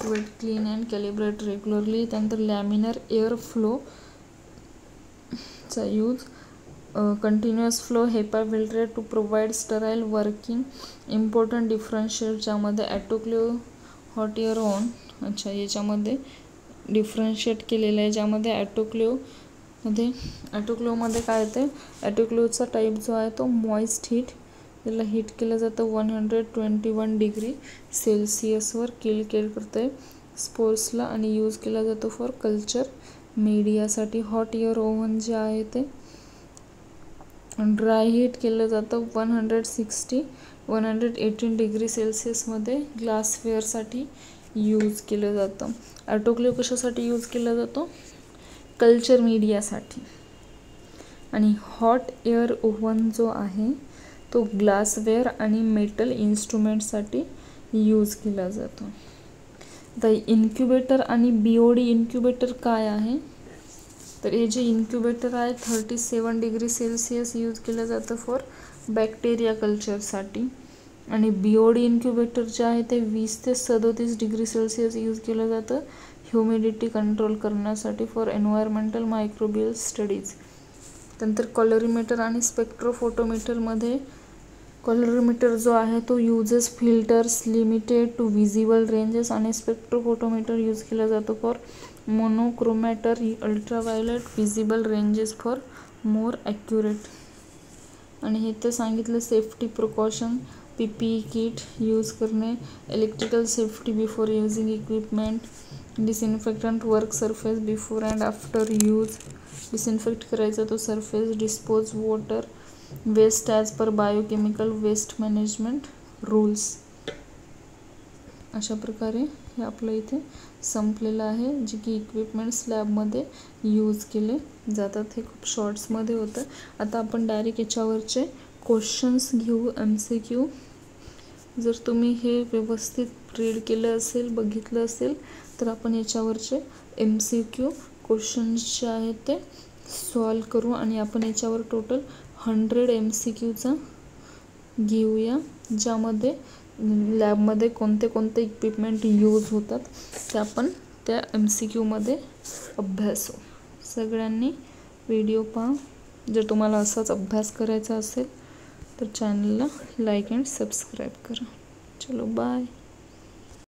wet clean and calibrate regularly. त्यानंतर लॅमिनर एअर फ्लोचा use, continuous flow HEPA filter to provide sterile working. Important differentiate, ज्यामध्ये ॲटोक्लेव्ह, हॉट एअर ऑन, अच्छा याच्यामध्ये डिफरन्शिएट केलेलं आहे, ज्यामध्ये ॲटोक्लेव्हमध्ये काय येते, ॲटोक्लेव्हचा टाईप जो आहे तो मॉइस्ट हीट, त्याला हीट केलं जातं 121 डिग्री सेल्सिअसवर, किल करतं आहे स्पोर्सला आणि यूज केला जातो फॉर कल्चर मीडियासाठी. हॉट एअर ओव्हन जे आहे ते ड्राय हीट केलं जातं 118 डिग्री सेल्सिअसमध्ये, ग्लासवेअरसाठी यूज केलं जातं. ॲटोक्लेव्ह कशासाठी यूज केला जातो, कल्चर मीडियासाठी. आणि हॉट एअर ओव्हन जो आहे तो ग्लासवेअर आणि मेटल इन्स्ट्रुमेंटसाठी यूज केला जातो. आता इन्क्युबेटर आणि BOD इन्क्युबेटर काय आहे, तर हे जे इन्क्युबेटर आहे 37 डिग्री सेल्सिअस यूज केलं जातं फॉर बॅक्टेरिया कल्चरसाठी. आणि BOD इन्क्युबेटर जे आहे ते 20 ते 37 डिग्री सेल्सिअस यूज केलं जातं ह्युमिडिटी कंट्रोल करण्यासाठी फॉर एन्व्हायरमेंटल मायक्रोबियल स्टडीज. त्यानंतर कलरीमीटर आणि स्पेक्ट्रोफोटोमीटरमध्ये कलरीमीटर जो आहे तो uses filters limited to visible ranges आणि स्पेक्ट्रोफोटोमीटर यूज केला जातो for monochromator ultraviolet visible ranges for more accurate. आणि हे तर सांगितलं safety precaution, PPE kit use करणे, electrical safety before using equipment, disinfectant work surface before and after use, disinfect करायचा तो surface, dispose water waste as per biochemical waste management rules. अशा प्रकारे हे आपलं इथे संपलेलं आहे, जे की इक्विपमेंट्स लॅबमध्ये यूज केले जातात. हे खूप शॉर्ट्समध्ये होतं. आता आपण डायरेक्ट याच्यावरचे क्वेश्चन्स घेऊ, MCQ. जर तुम्ही हे व्यवस्थित रीड केलं असेल, बघितलं असेल, तर आपण याच्यावरचे MCQ क्वेश्चन्स जे आहेत ते सॉल्व करू आणि आपण याच्यावर टोटल 100 MCQचा घेऊया, ज्यामध्ये लॅबमध्ये कोणते कोणते इक्विपमेंट यूज होतात ते आपण त्या MCQमध्ये अभ्यासू. सगळ्यांनी व्हिडिओ पहा. जर तुम्हाला असाच अभ्यास करायचा असेल तर चॅनलला लाईक अँड सबस्क्राईब करा. चलो बाय.